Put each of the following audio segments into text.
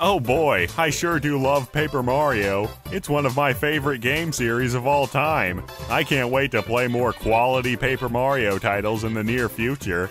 Oh boy, I sure do love Paper Mario. It's one of my favorite game series of all time. I can't wait to play more quality Paper Mario titles in the near future.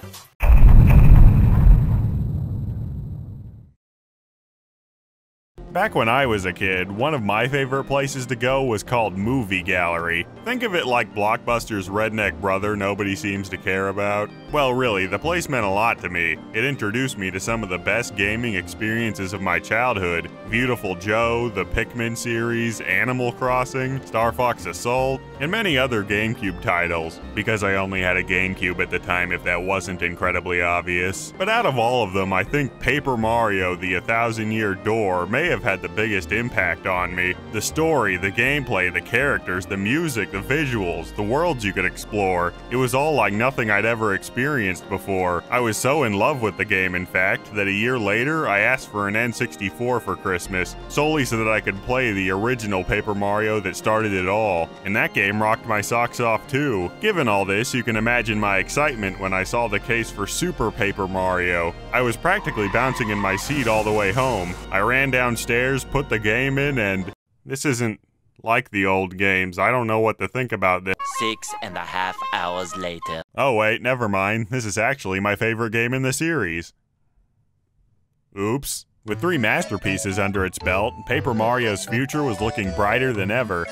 Back when I was a kid, one of my favorite places to go was called Movie Gallery. Think of it like Blockbuster's redneck brother nobody seems to care about. Well, really, the place meant a lot to me. It introduced me to some of the best gaming experiences of my childhood. Beautiful Joe, the Pikmin series, Animal Crossing, Star Fox Assault, and many other GameCube titles, because I only had a GameCube at the time if that wasn't incredibly obvious. But out of all of them, I think Paper Mario: The 1,000-Year Door may have had the biggest impact on me. The story, the gameplay, the characters, the music, the visuals, the worlds you could explore. It was all like nothing I'd ever experienced before. I was so in love with the game, in fact, that a year later I asked for an N64 for Christmas, solely so that I could play the original Paper Mario that started it all. And that game rocked my socks off too. Given all this, you can imagine my excitement when I saw the case for Super Paper Mario. I was practically bouncing in my seat all the way home. I ran downstairs, put the game in, and this isn't like the old games. I don't know what to think about this. 6.5 hours later. Oh wait, never mind. This is actually my favorite game in the series. Oops. With 3 masterpieces under its belt, Paper Mario's future was looking brighter than ever.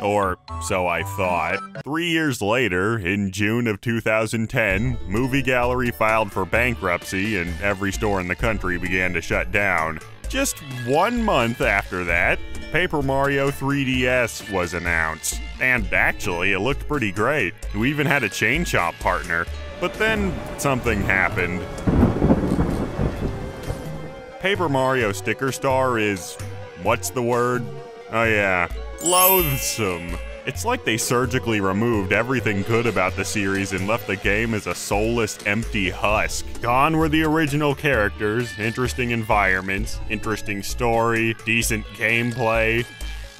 Or, so I thought. 3 years later, in June of 2010, Movie Gallery filed for bankruptcy and every store in the country began to shut down. Just 1 month after that, Paper Mario 3DS was announced. And actually, it looked pretty great. We even had a chain shop partner. But then, something happened. Paper Mario Sticker Star is, what's the word? Oh yeah, loathsome. It's like they surgically removed everything good about the series and left the game as a soulless, empty husk. Gone were the original characters, interesting environments, interesting story, decent gameplay,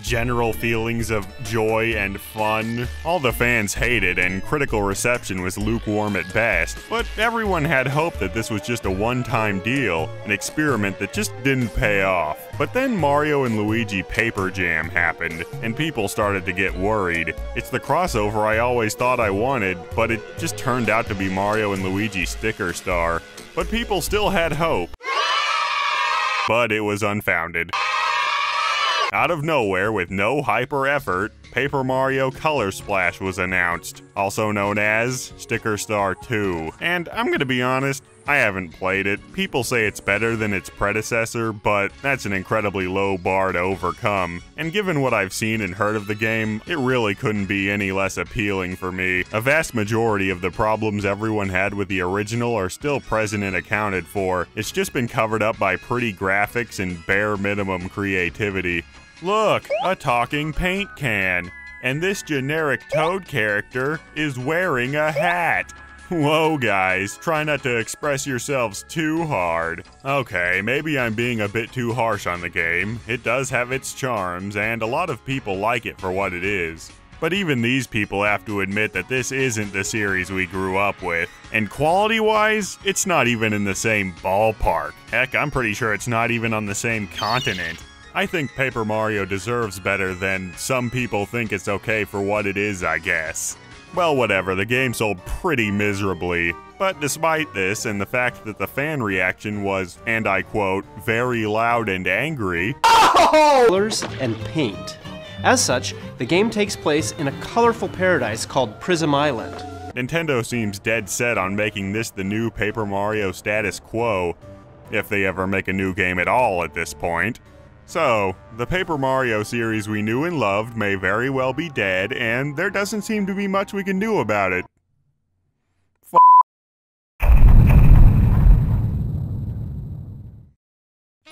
general feelings of joy and fun. All the fans hated, and critical reception was lukewarm at best, but everyone had hope that this was just a one-time deal, an experiment that just didn't pay off. But then Mario and Luigi Paper Jam happened, and people started to get worried. It's the crossover I always thought I wanted, but it just turned out to be Mario and Luigi Sticker Star. But people still had hope. But it was unfounded. Out of nowhere, with no hype or effort, Paper Mario Color Splash was announced, also known as Sticker Star 2. And I'm gonna be honest, I haven't played it. People say it's better than its predecessor, but that's an incredibly low bar to overcome. And given what I've seen and heard of the game, it really couldn't be any less appealing for me. A vast majority of the problems everyone had with the original are still present and accounted for. It's just been covered up by pretty graphics and bare minimum creativity. Look, a talking paint can. And this generic Toad character is wearing a hat. Whoa guys, try not to express yourselves too hard. Okay, maybe I'm being a bit too harsh on the game. It does have its charms, and a lot of people like it for what it is. But even these people have to admit that this isn't the series we grew up with. And quality-wise, it's not even in the same ballpark. Heck, I'm pretty sure it's not even on the same continent. I think Paper Mario deserves better than some people think it's okay for what it is, I guess. Well, whatever, the game sold pretty miserably. But despite this, and the fact that the fan reaction was, and I quote, very loud and angry, colors and paint. As such, the game takes place in a colorful paradise called Prism Island. Nintendo seems dead set on making this the new Paper Mario status quo, if they ever make a new game at all at this point. So, the Paper Mario series we knew and loved may very well be dead, and there doesn't seem to be much we can do about it.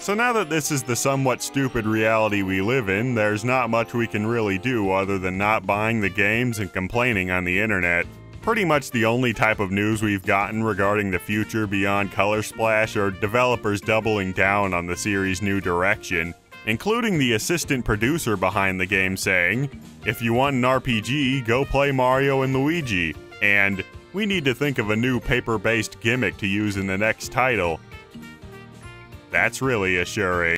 So now that this is the somewhat stupid reality we live in, there's not much we can really do other than not buying the games and complaining on the internet. Pretty much the only type of news we've gotten regarding the future beyond Color Splash are developers doubling down on the series' new direction, including the assistant producer behind the game saying, "If you want an RPG, go play Mario and Luigi," and "We need to think of a new paper-based gimmick to use in the next title." That's really assuring.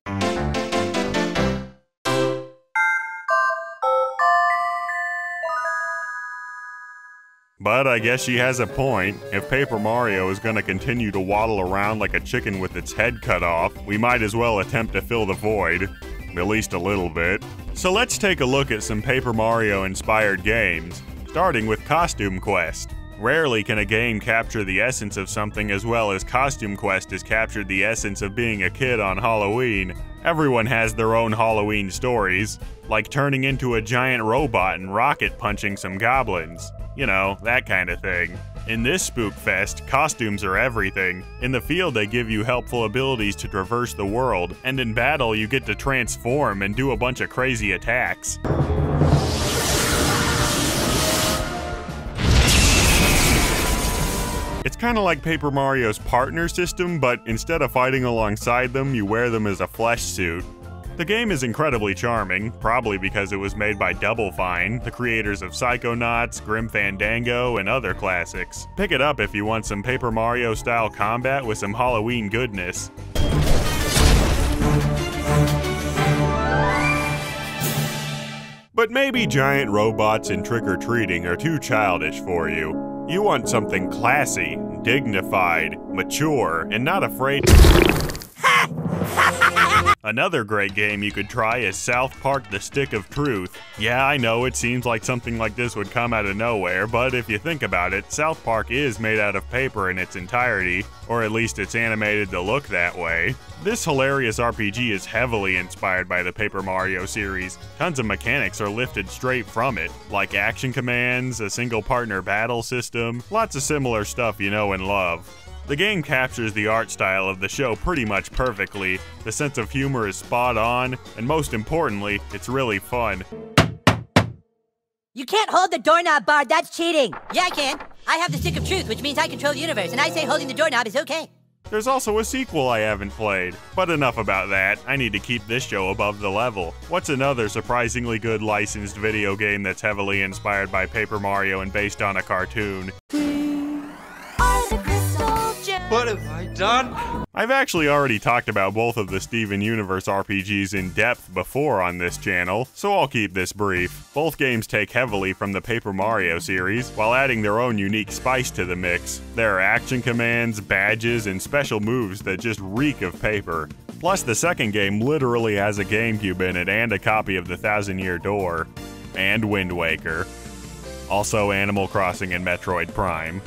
But I guess she has a point. If Paper Mario is gonna continue to waddle around like a chicken with its head cut off, we might as well attempt to fill the void. At least a little bit. So let's take a look at some Paper Mario-inspired games, starting with Costume Quest. Rarely can a game capture the essence of something as well as Costume Quest has captured the essence of being a kid on Halloween. Everyone has their own Halloween stories, like turning into a giant robot and rocket punching some goblins. You know, that kind of thing. In this Spook Fest, costumes are everything. In the field, they give you helpful abilities to traverse the world, and in battle, you get to transform and do a bunch of crazy attacks. It's kinda like Paper Mario's partner system, but instead of fighting alongside them, you wear them as a flesh suit. The game is incredibly charming, probably because it was made by Double Fine, the creators of Psychonauts, Grim Fandango, and other classics. Pick it up if you want some Paper Mario-style combat with some Halloween goodness. But maybe giant robots and trick-or-treating are too childish for you. You want something classy, dignified, mature, and not afraid. Another great game you could try is South Park: The Stick of Truth. Yeah, I know it seems like something like this would come out of nowhere, but if you think about it, South Park is made out of paper in its entirety, or at least it's animated to look that way. This hilarious RPG is heavily inspired by the Paper Mario series. Tons of mechanics are lifted straight from it, like action commands, a single partner battle system, lots of similar stuff you know and love. The game captures the art style of the show pretty much perfectly, the sense of humor is spot on, and most importantly, it's really fun. You can't hold the doorknob, Bard, that's cheating! Yeah, I can. I have the Stick of Truth, which means I control the universe, and I say holding the doorknob is okay. There's also a sequel I haven't played. But enough about that, I need to keep this show above the level. What's another surprisingly good licensed video game that's heavily inspired by Paper Mario and based on a cartoon? What have I done? I've actually already talked about both of the Steven Universe RPGs in depth before on this channel, so I'll keep this brief. Both games take heavily from the Paper Mario series, while adding their own unique spice to the mix. There are action commands, badges, and special moves that just reek of paper. Plus, the second game literally has a GameCube in it and a copy of the Thousand-Year Door. And Wind Waker. Also Animal Crossing and Metroid Prime.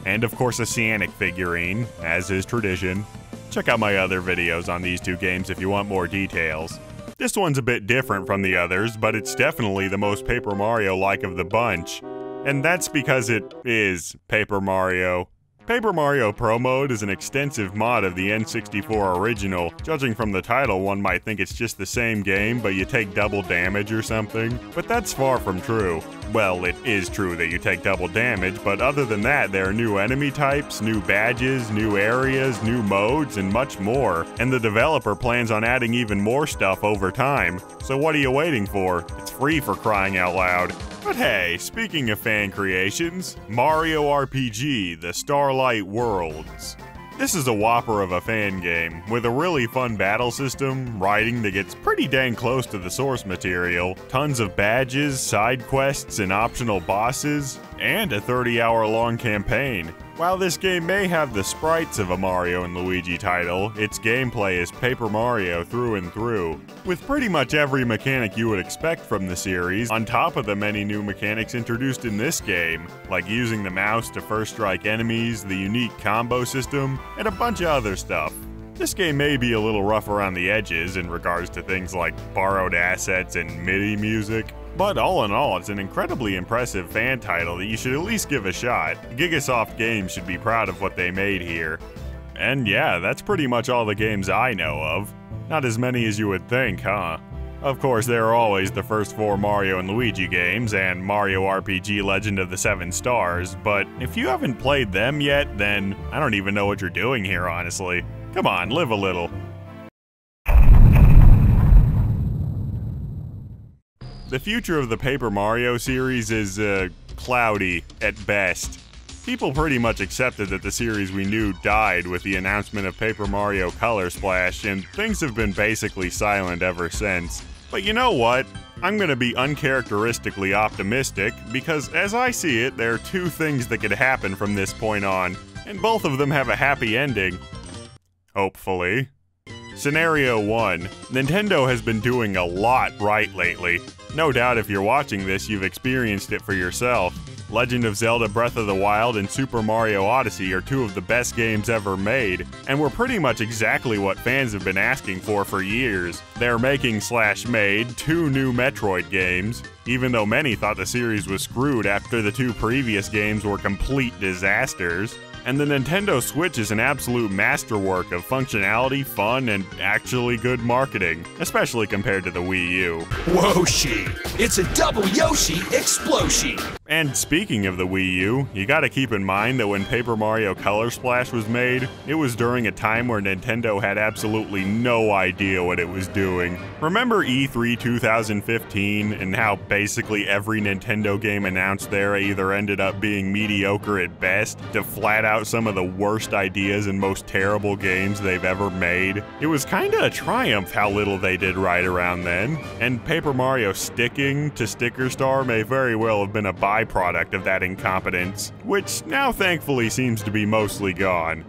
And of course a Cyanic figurine, as is tradition. Check out my other videos on these two games if you want more details. This one's a bit different from the others, but it's definitely the most Paper Mario-like of the bunch. And that's because it is Paper Mario. Paper Mario Pro Mode is an extensive mod of the N64 original. Judging from the title, one might think it's just the same game, but you take double damage or something. But that's far from true. Well, it is true that you take double damage, but other than that, there are new enemy types, new badges, new areas, new modes, and much more. And the developer plans on adding even more stuff over time. So what are you waiting for? It's free for crying out loud. But hey, speaking of fan creations, Mario RPG: The Starlight Worlds. This is a whopper of a fan game, with a really fun battle system, writing that gets pretty dang close to the source material, tons of badges, side quests, and optional bosses, and a 30-hour-long campaign. While this game may have the sprites of a Mario and Luigi title, its gameplay is Paper Mario through and through, with pretty much every mechanic you would expect from the series, on top of the many new mechanics introduced in this game, like using the mouse to first strike enemies, the unique combo system, and a bunch of other stuff. This game may be a little rough around the edges in regards to things like borrowed assets and MIDI music, but all in all, it's an incredibly impressive fan title that you should at least give a shot. Gigasoft Games should be proud of what they made here. And yeah, that's pretty much all the games I know of. Not as many as you would think, huh? Of course, there are always the first 4 Mario and Luigi games and Mario RPG Legend of the Seven Stars, but if you haven't played them yet, then I don't even know what you're doing here, honestly. Come on, live a little. The future of the Paper Mario series is, cloudy at best. People pretty much accepted that the series we knew died with the announcement of Paper Mario Color Splash, and things have been basically silent ever since. But you know what? I'm gonna be uncharacteristically optimistic because, as I see it, there are two things that could happen from this point on, and both of them have a happy ending. Hopefully. Scenario 1. Nintendo has been doing a lot right lately. No doubt if you're watching this, you've experienced it for yourself. Legend of Zelda Breath of the Wild and Super Mario Odyssey are two of the best games ever made, and were pretty much exactly what fans have been asking for years. They're making/made 2 new Metroid games, even though many thought the series was screwed after the 2 previous games were complete disasters. And the Nintendo Switch is an absolute masterwork of functionality, fun, and actually good marketing, especially compared to the Wii U. Whoa-shi! It's a double Yoshi explosion! And speaking of the Wii U, you gotta keep in mind that when Paper Mario Color Splash was made, it was during a time where Nintendo had absolutely no idea what it was doing. Remember E3 2015 and how basically every Nintendo game announced there either ended up being mediocre at best to flat out some of the worst ideas and most terrible games they've ever made? It was kinda a triumph how little they did right around then, and Paper Mario sticking to Sticker Star may very well have been a byproduct of that incompetence, which now thankfully seems to be mostly gone.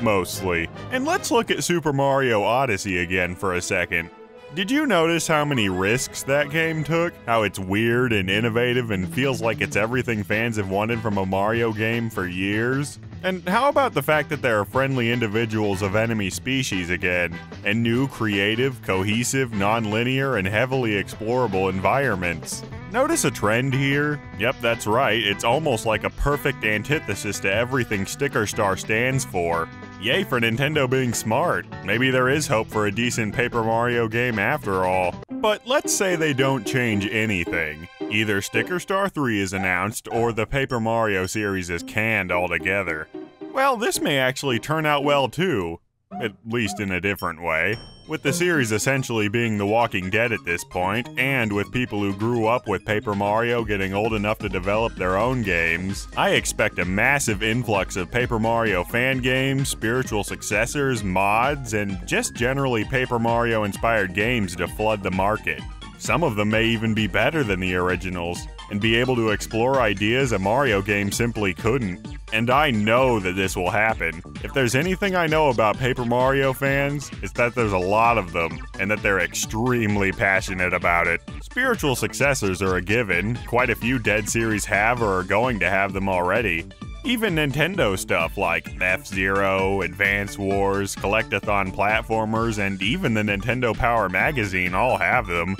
Mostly. And let's look at Super Mario Odyssey again for a second. Did you notice how many risks that game took? How it's weird and innovative and feels like it's everything fans have wanted from a Mario game for years? And how about the fact that there are friendly individuals of enemy species again, and new, creative, cohesive, non-linear, and heavily explorable environments? Notice a trend here? Yep, that's right, it's almost like a perfect antithesis to everything Sticker Star stands for. Yay for Nintendo being smart. Maybe there is hope for a decent Paper Mario game after all. But let's say they don't change anything. Either Sticker Star 3 is announced, or the Paper Mario series is canned altogether. Well, this may actually turn out well too. At least in a different way. With the series essentially being The Walking Dead at this point, and with people who grew up with Paper Mario getting old enough to develop their own games, I expect a massive influx of Paper Mario fan games, spiritual successors, mods, and just generally Paper Mario inspired games to flood the market. Some of them may even be better than the originals, and be able to explore ideas a Mario game simply couldn't. And I know that this will happen. If there's anything I know about Paper Mario fans, it's that there's a lot of them, and that they're extremely passionate about it. Spiritual successors are a given. Quite a few Dead series have or are going to have them already. Even Nintendo stuff like F-Zero, Advance Wars, Collectathon platformers, and even the Nintendo Power magazine all have them.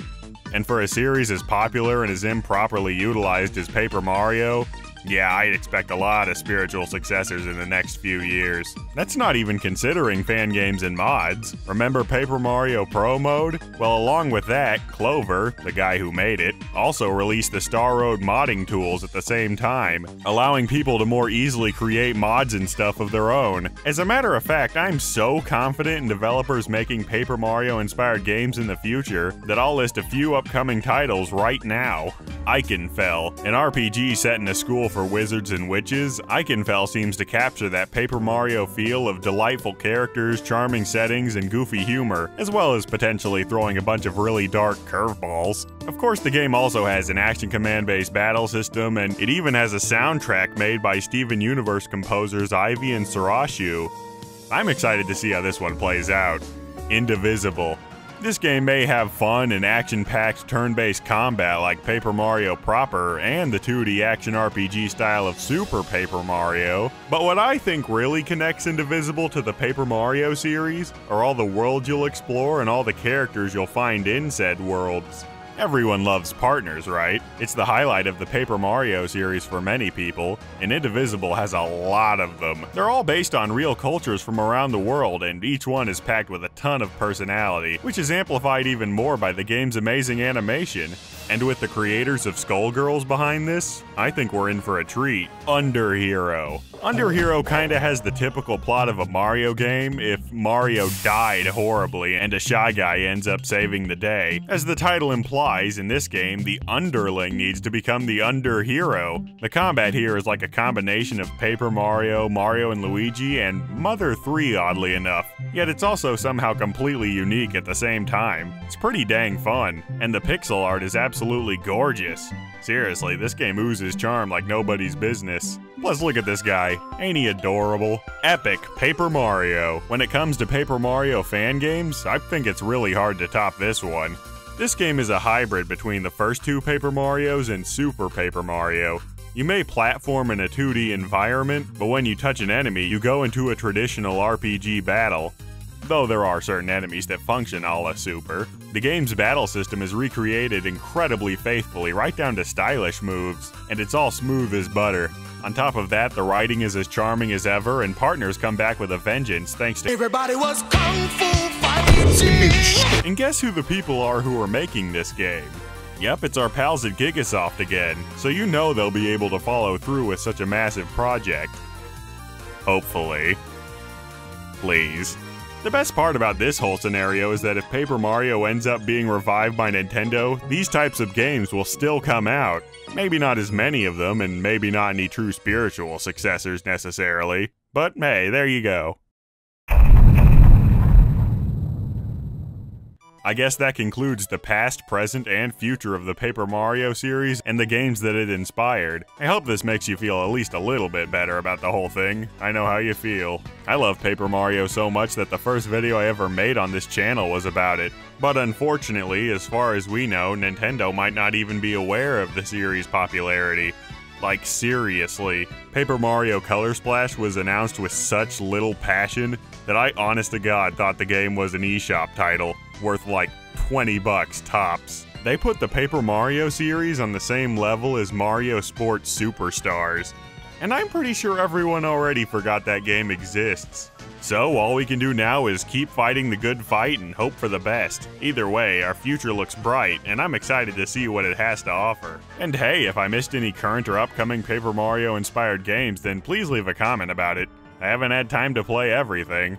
And for a series as popular and as improperly utilized as Paper Mario, yeah, I'd expect a lot of spiritual successors in the next few years. That's not even considering fan games and mods. Remember Paper Mario Pro Mode? Well, along with that, Clover, the guy who made it, also released the Star Road modding tools at the same time, allowing people to more easily create mods and stuff of their own. As a matter of fact, I'm so confident in developers making Paper Mario-inspired games in the future that I'll list a few upcoming titles right now. Ikenfell, an RPG set in a school for wizards and witches. Ikenfell seems to capture that Paper Mario feel of delightful characters, charming settings, and goofy humor, as well as potentially throwing a bunch of really dark curveballs. Of course, the game also has an Action Command-based battle system, and it even has a soundtrack made by Steven Universe composers Ivy and Sarashu. I'm excited to see how this one plays out. Indivisible. This game may have fun and action-packed turn-based combat like Paper Mario proper and the 2D action RPG style of Super Paper Mario, but what I think really connects Indivisible to the Paper Mario series are all the worlds you'll explore and all the characters you'll find in said worlds. Everyone loves partners, right? It's the highlight of the Paper Mario series for many people, and Indivisible has a lot of them. They're all based on real cultures from around the world, and each one is packed with a ton of personality, which is amplified even more by the game's amazing animation. And with the creators of Skullgirls behind this, I think we're in for a treat. Underhero. Underhero kinda has the typical plot of a Mario game if Mario died horribly and a Shy Guy ends up saving the day. As the title implies, in this game, the underling needs to become the underhero. The combat here is like a combination of Paper Mario, Mario and Luigi, and Mother 3 oddly enough. yet it's also somehow completely unique at the same time. It's pretty dang fun, and the pixel art is absolutely gorgeous. Seriously, this game oozes charm like nobody's business. Plus, look at this guy. Ain't he adorable? Epic Paper Mario. When it comes to Paper Mario fan games, I think it's really hard to top this one. This game is a hybrid between the first two Paper Marios and Super Paper Mario. You may platform in a 2D environment, but when you touch an enemy, you go into a traditional RPG battle. Though there are certain enemies that function a la Super. The game's battle system is recreated incredibly faithfully, right down to stylish moves, and it's all smooth as butter. On top of that, the writing is as charming as ever, and partners come back with a vengeance thanks to Everybody was kung fu fighting. And guess who the people are who are making this game? Yep, it's our pals at Gigasoft again, so you know they'll be able to follow through with such a massive project. Hopefully. Please. The best part about this whole scenario is that if Paper Mario ends up being revived by Nintendo, these types of games will still come out. Maybe not as many of them, and maybe not any true spiritual successors necessarily, but hey, there you go. I guess that concludes the past, present, and future of the Paper Mario series and the games that it inspired. I hope this makes you feel at least a little bit better about the whole thing. I know how you feel. I love Paper Mario so much that the first video I ever made on this channel was about it. But unfortunately, as far as we know, Nintendo might not even be aware of the series' popularity. Like, seriously. Paper Mario Color Splash was announced with such little passion that I honest to God thought the game was an eShop title, worth like 20 bucks tops. They put the Paper Mario series on the same level as Mario Sports Superstars, and I'm pretty sure everyone already forgot that game exists. So all we can do now is keep fighting the good fight and hope for the best. Either way, our future looks bright, and I'm excited to see what it has to offer. And hey, if I missed any current or upcoming Paper Mario inspired games, then please leave a comment about it. I haven't had time to play everything.